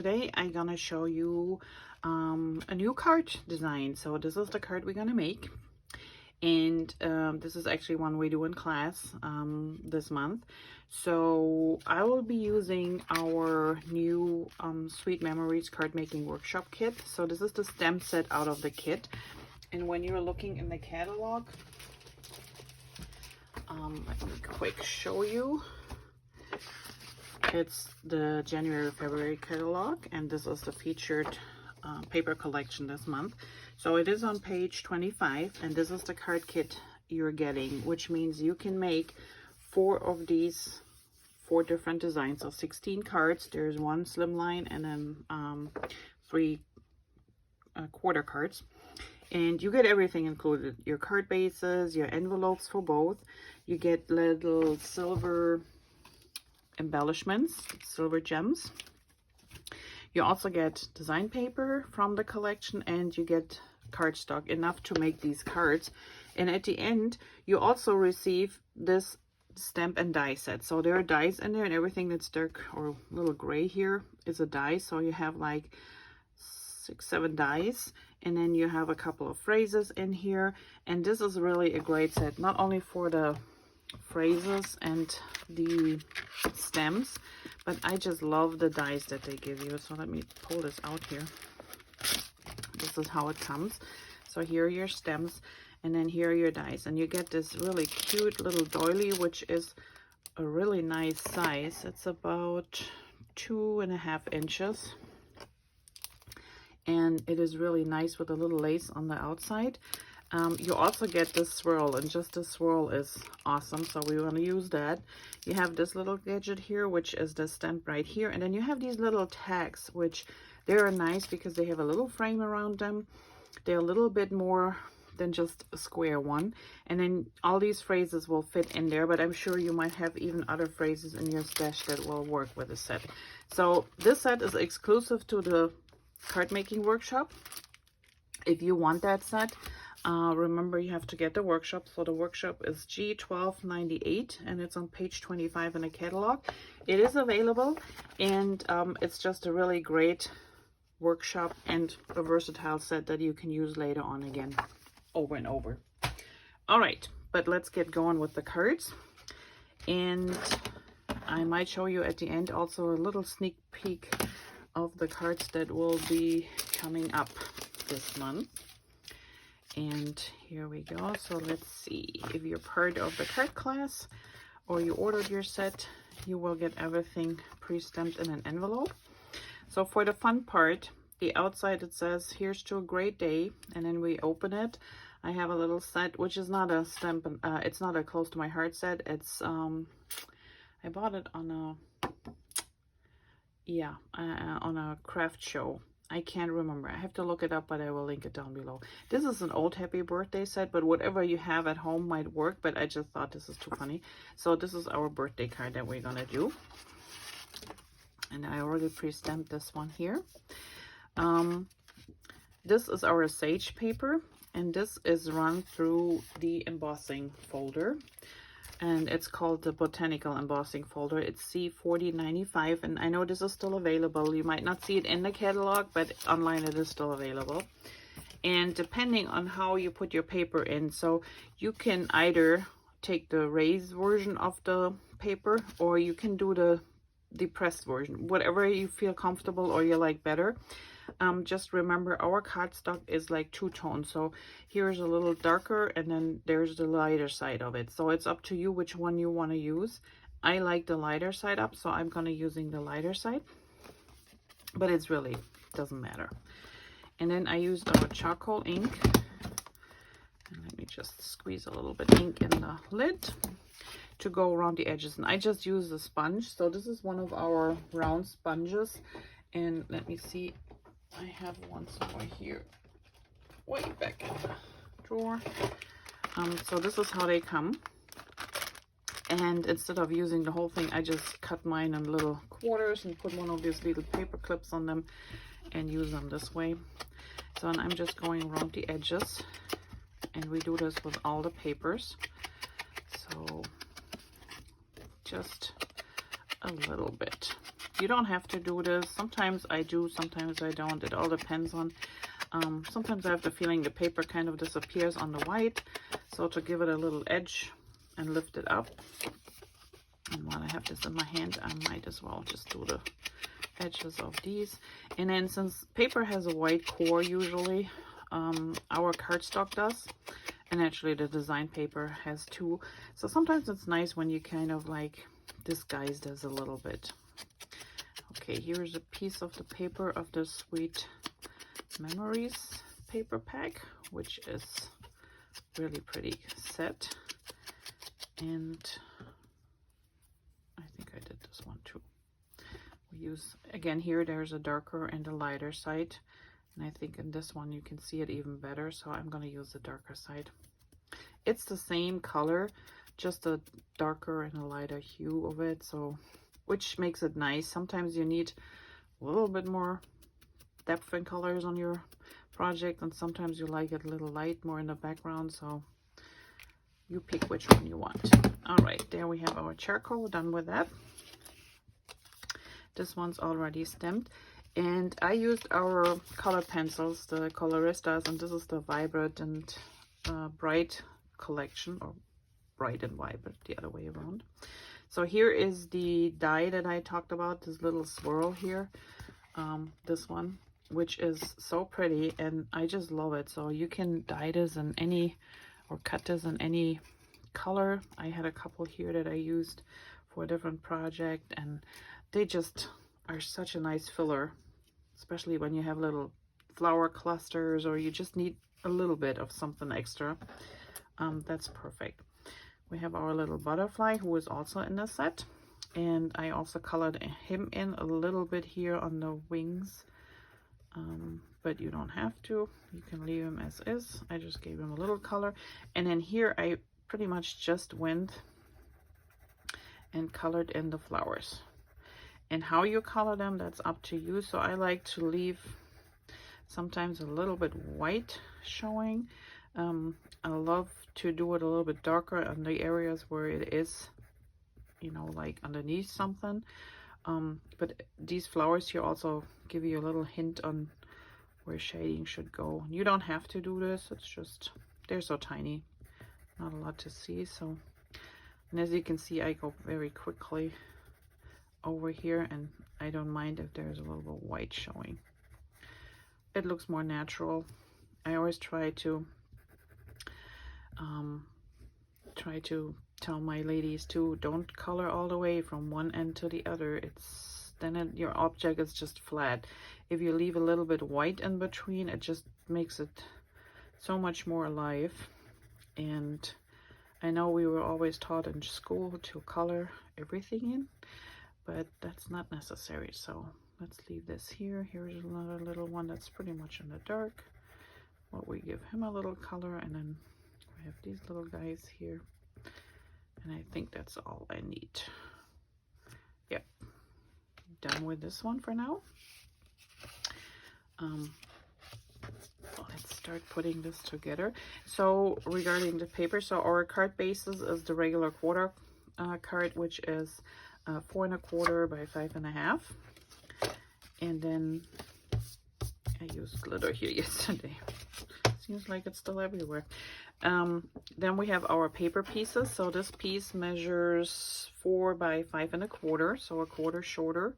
today I'm gonna show you a new card design. So this is the card we're gonna make, and this is actually one we do in class this month. So I will be using our new Sweet Memories card making workshop kit. So this is the stamp set out of the kit, and when you're looking in the catalog, let me quick show you. It's the January-February catalog, and this is the featured paper collection this month. So it is on page 25, and this is the card kit you're getting, which means you can make 4 of these 4 different designs. So 16 cards. There's 1 slimline and then 3 quarter cards. And you get everything included. Your card bases, your envelopes for both. You get little silver embellishments, silver gems. You also get design paper from the collection, and you get cardstock, enough to make these cards. And at the end, you also receive this stamp and die set. So there are dies in there, and everything that's dark or a little gray here is a die. So you have like 6-7 dies, and then you have a couple of phrases in here. And this is really a great set, not only for the phrases and the stems, but I just love the dies that they give you. So let me pull this out here. This is how it comes. So here are your stems, and then here are your dies, and you get this really cute little doily, which is a really nice size. It's about 2.5 inches, and it is really nice with a little lace on the outside. You also get this swirl, and just this swirl is awesome, so we want to use that. You have this little gadget here, which is the stamp right here, and then you have these little tags, which they're nice because they have a little frame around them. They're a little bit more than just a square one, and then all these phrases will fit in there, but I'm sure you might have even other phrases in your stash that will work with the set. So this set is exclusive to the card making workshop. If you want that set, remember you have to get the workshop. So the workshop is G1298, and it's on page 25 in the catalog. It is available, and it's just a really great workshop and a versatile set that you can use later on again, over and over. All right, but let's get going with the cards, and I might show you at the end also a little sneak peek of the cards that will be coming up this month. And here we go. So let's see, if you're part of the card class or you ordered your set, you will get everything pre-stamped in an envelope. So for the fun part, the outside it says, "Here's to a great day," and then we open it. I have a little set, which is not a stamp, it's not a close to my heart set. It's I bought it on a craft show. I can't remember. I have to look it up, but I will link it down below. This is an old happy birthday set, but whatever you have at home might work, but I just thought this is too funny. So this is our birthday card that we're gonna do. And I already pre-stamped this one here. This is our sage paper, and this is run through the embossing folder. And it's called the Botanical Embossing Folder. It's C4095, and I know this is still available. You might not see it in the catalog, but online it is still available. And depending on how you put your paper in, so you can either take the raised version of the paper, or you can do the depressed version, whatever you feel comfortable or you like better. Just remember, our cardstock is like 2 tones. So here's a little darker, and then there's the lighter side of it. So it's up to you which one you want to use. I like the lighter side up, so I'm going to using the lighter side. But it's really doesn't matter. And then I used our charcoal ink. And let me just squeeze a little bit ink in the lid to go around the edges. And I just use a sponge. So this is one of our round sponges. And let me see. I have one somewhere here, way back in the drawer. So this is how they come. And instead of using the whole thing, I just cut mine in little quarters and put one of these little paper clips on them and use them this way. So and I'm just going around the edges, and we do this with all the papers. So just a little bit. You don't have to do this. Sometimes I do, sometimes I don't. It all depends on, sometimes I have the feeling the paper kind of disappears on the white. So to give it a little edge and lift it up. And while I have this in my hand, I might as well just do the edges of these. And then since paper has a white core usually, our cardstock does. And actually the design paper has too. So sometimes it's nice when you kind of like disguise this a little bit. Okay, here's a piece of the paper of the Sweet Memories paper pack, which is really pretty set. And I think I did this one too. We use, again, here there's a darker and a lighter side. And I think in this one you can see it even better. So I'm going to use the darker side. It's the same color, just a darker and a lighter hue of it. So, which makes it nice. Sometimes you need a little bit more depth in colors on your project, and sometimes you like it a little light, more in the background. So you pick which one you want. All right, there we have our charcoal, done with that. This one's already stamped. And I used our color pencils, the Coloristas, and this is the Vibrant and Bright collection, or Bright and Vibrant, the other way around. So here is the die that I talked about, this little swirl here, this one, which is so pretty, and I just love it. So you can dye this in any, or cut this in any color. I had a couple here that I used for a different project, and they just are such a nice filler, especially when you have little flower clusters or you just need a little bit of something extra. That's perfect. We have our little butterfly who is also in the set, and I also colored him in a little bit here on the wings, but you don't have to. You can leave him as is. I just gave him a little color, and then here I pretty much just went and colored in the flowers. And how you color them, that's up to you. So I like to leave sometimes a little bit white showing. I love to do it a little bit darker on the areas where it is, you know, like underneath something. But these flowers here also give you a little hint on where shading should go. You don't have to do this. It's just, they're so tiny, not a lot to see. So, and as you can see, I go very quickly over here, and I don't mind if there's a little bit of white showing. It looks more natural. I always try to tell my ladies too, don't color all the way from one end to the other. It's then your object is just flat. If you leave a little bit white in between, it just makes it so much more alive. And I know we were always taught in school to color everything in, but that's not necessary. So let's leave this here. Here's another little one that's pretty much in the dark. Well, we give him a little color, and then we have these little guys here. And I think that's all I need. Yep. Done with this one for now. Let's start putting this together. So regarding the paper, so our card bases is the regular quarter card, which is 4 1/4 by 5 1/2, and then I used glitter here yesterday. Seems like it's still everywhere. Then we have our paper pieces. So this piece measures 4 by 5 1/4, so a quarter shorter.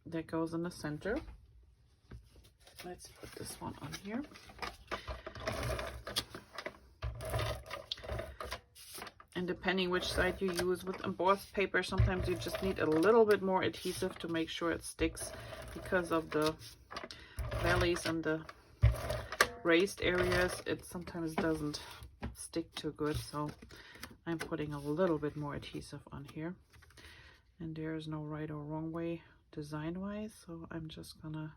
That goes in the center. Let's put this one on here. And depending which side you use, with embossed paper, sometimes you just need a little bit more adhesive to make sure it sticks, because of the valleys and the raised areas. It sometimes doesn't stick too good, so I'm putting a little bit more adhesive on here. And there's no right or wrong way design wise, so I'm just gonna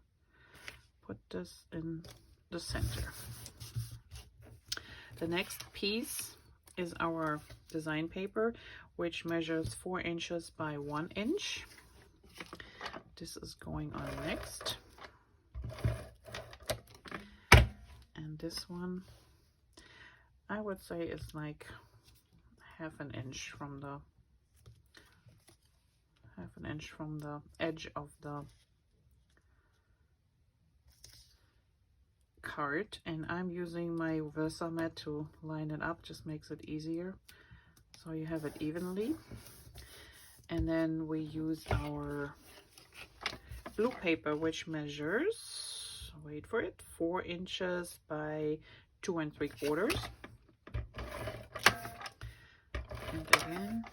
put this in the center. The next piece is our design paper, which measures 4 inches by 1 inch. This is going on next. And this one, I would say, is like 1/2 inch from the half an inch from the edge of the card, and I'm using my Versamat to line it up, just makes it easier so you have it evenly. And then we use our blue paper, which measures, wait for it, 4 inches by 2 3/4. And again,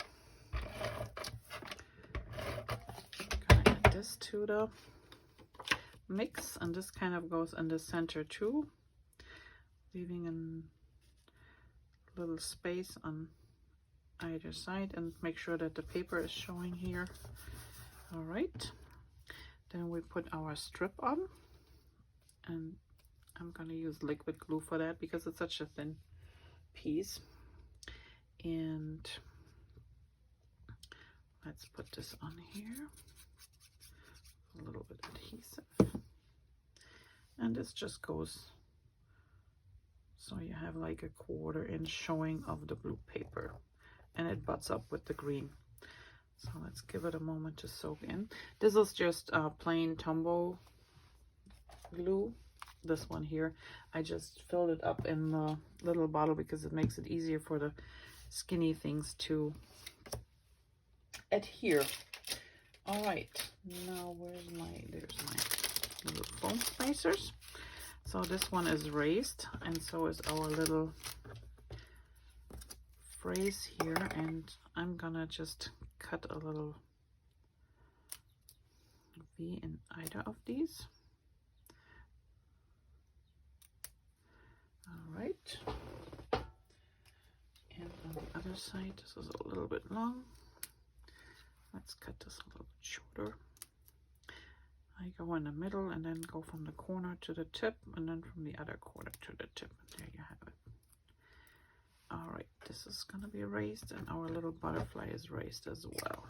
gonna add this to the mix, and this kind of goes in the center too, leaving a little space on either side, and make sure that the paper is showing here. All right, then we put our strip on, and I'm gonna use liquid glue for that because it's such a thin piece. And let's put this on here, a little bit adhesive, and this just goes so you have like a 1/4 inch showing of the blue paper, and it butts up with the green. So let's give it a moment to soak in. This is just plain Tombow glue. This one here, I just filled it up in the little bottle because it makes it easier for the skinny things to adhere. All right, now there's my little foam spacers. So this one is raised, and so is our little phrase here, and I'm gonna just cut a little V in either of these. All right, and on the other side, this is a little bit long. Let's cut this a little bit shorter. I go in the middle and then go from the corner to the tip, and then from the other corner to the tip. And there you have it. All right, this is gonna be raised, and our little butterfly is raised as well.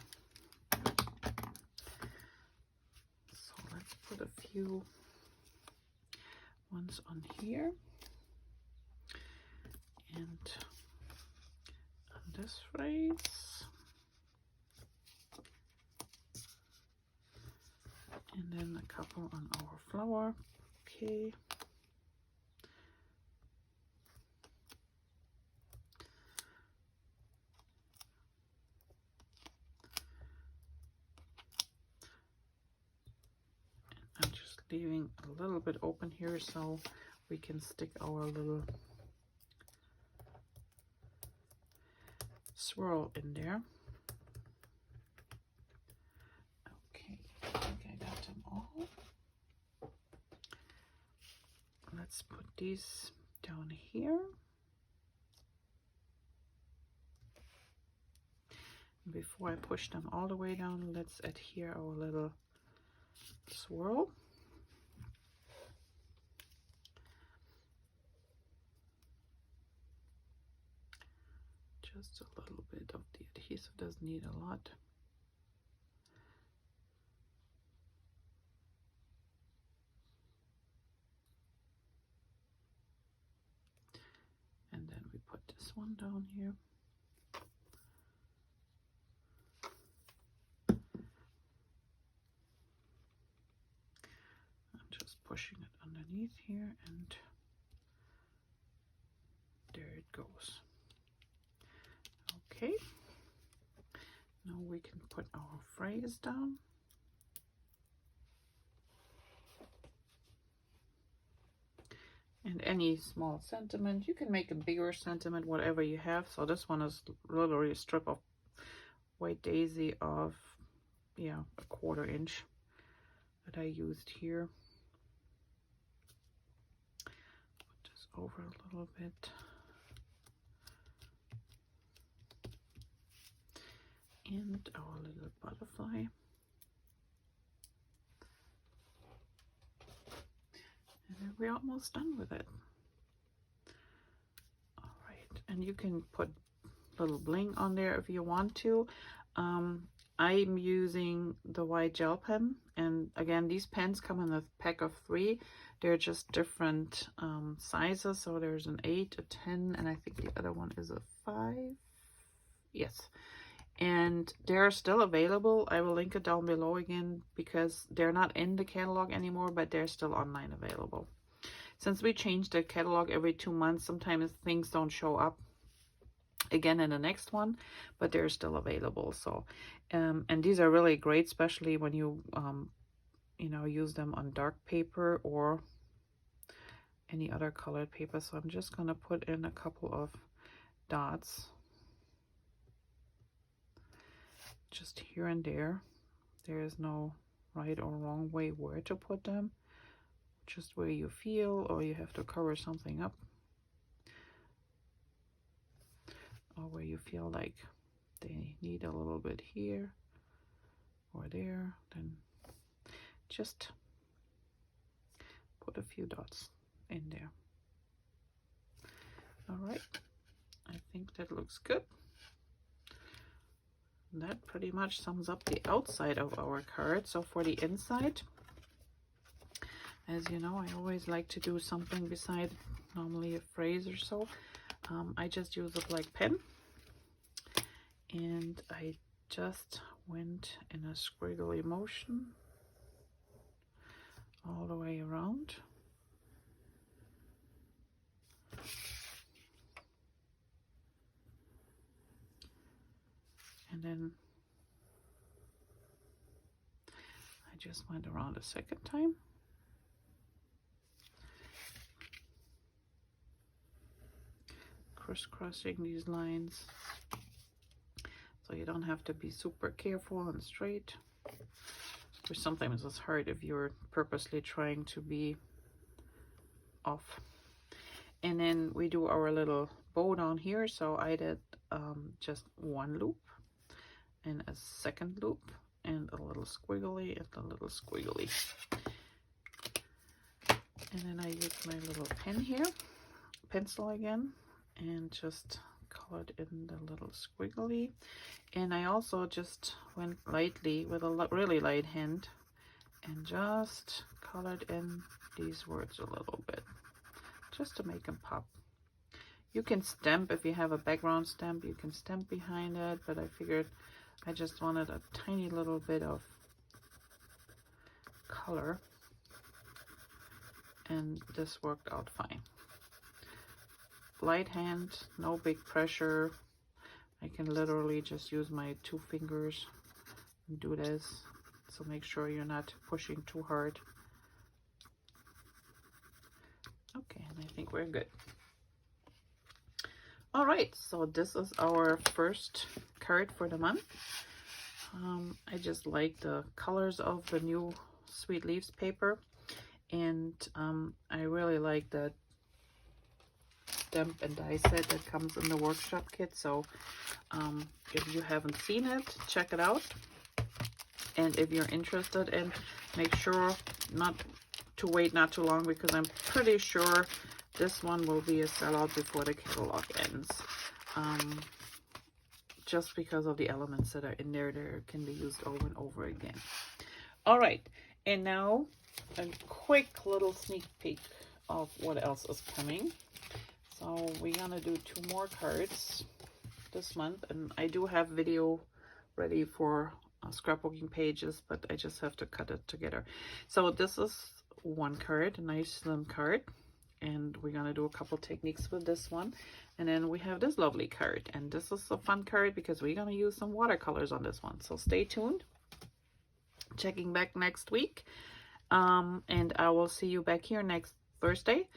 So let's put a few ones on here, and on this phrase, and then a couple on our flower. Okay. I'm just leaving a little bit open here so we can stick our little swirl in there. Okay, I think I got them all. Let's put these down here. Before I push them all the way down, let's adhere our little swirl. Just a little bit of the adhesive, doesn't need a lot. And then we put this one down here. I'm just pushing it underneath here, and there it goes. Okay, now we can put our phrase down. And any small sentiment, you can make a bigger sentiment, whatever you have. So this one is literally a strip of white daisy of, yeah, a 1/4 inch that I used here. Put this over a little bit. And our little butterfly. And then we're almost done with it. All right, and you can put little bling on there if you want to. I'm using the white gel pen, and again, these pens come in a pack of 3. They're just different sizes. So there's an 8, a 10, and I think the other one is a 5. Yes. and they're still available. I will link it down below again because they're not in the catalog anymore, but they're still online available. Since we change the catalog every 2 months, sometimes things don't show up again in the next one, but they're still available. So and these are really great, especially when you you know, use them on dark paper or any other colored paper. So I'm just going to put in a couple of dots just here and there. There is no right or wrong way where to put them, just where you feel, or you have to cover something up, or where you feel like they need a little bit here or there, then just put a few dots in there. All right, I think that looks good. That pretty much sums up the outside of our card. So for the inside, as you know, I always like to do something beside normally a phrase or so. I just use a black pen, and I just went in a squiggly motion all the way around. And then I just went around a second time. Crisscrossing these lines, so you don't have to be super careful and straight, which sometimes is hard if you're purposely trying to be off. And then we do our little bow down here. So I did just one loop and a second loop and a little squiggly and a little squiggly. And then I use my little pen here, pencil again, and just colored in the little squiggly. And I also just went lightly with a really light hand and just colored in these words a little bit, just to make them pop. You can stamp if you have a background stamp, you can stamp behind it, but I figured I just wanted a tiny little bit of color, and this worked out fine. Light hand, no big pressure. I can literally just use my 2 fingers and do this. So make sure you're not pushing too hard. Okay, and I think we're good. All right, so this is our first card for the month. I just like the colors of the new Sweet Leaves paper, and I really like that stamp and die set that comes in the workshop kit. So if you haven't seen it, check it out, and if you're interested in, make sure not to wait not too long, because I'm pretty sure this one will be a sellout before the catalog ends, just because of the elements that are in there. They can be used over and over again. All right, and now a quick little sneak peek of what else is coming. So we're gonna do 2 more cards this month, and I do have video ready for scrapbooking pages, but I just have to cut it together. So this is one card, a nice slim card, and we're gonna do a couple techniques with this one. And then we have this lovely card, and this is a fun card because we're gonna use some watercolors on this one. So stay tuned. Checking back next week, and I will see you back here next Thursday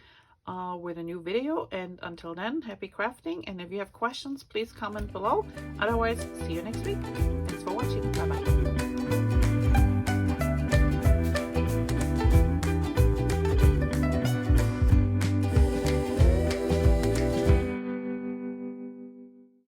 with a new video. And until then, happy crafting, and if you have questions, please comment below. Otherwise, see you next week. Thanks for watching. Bye bye.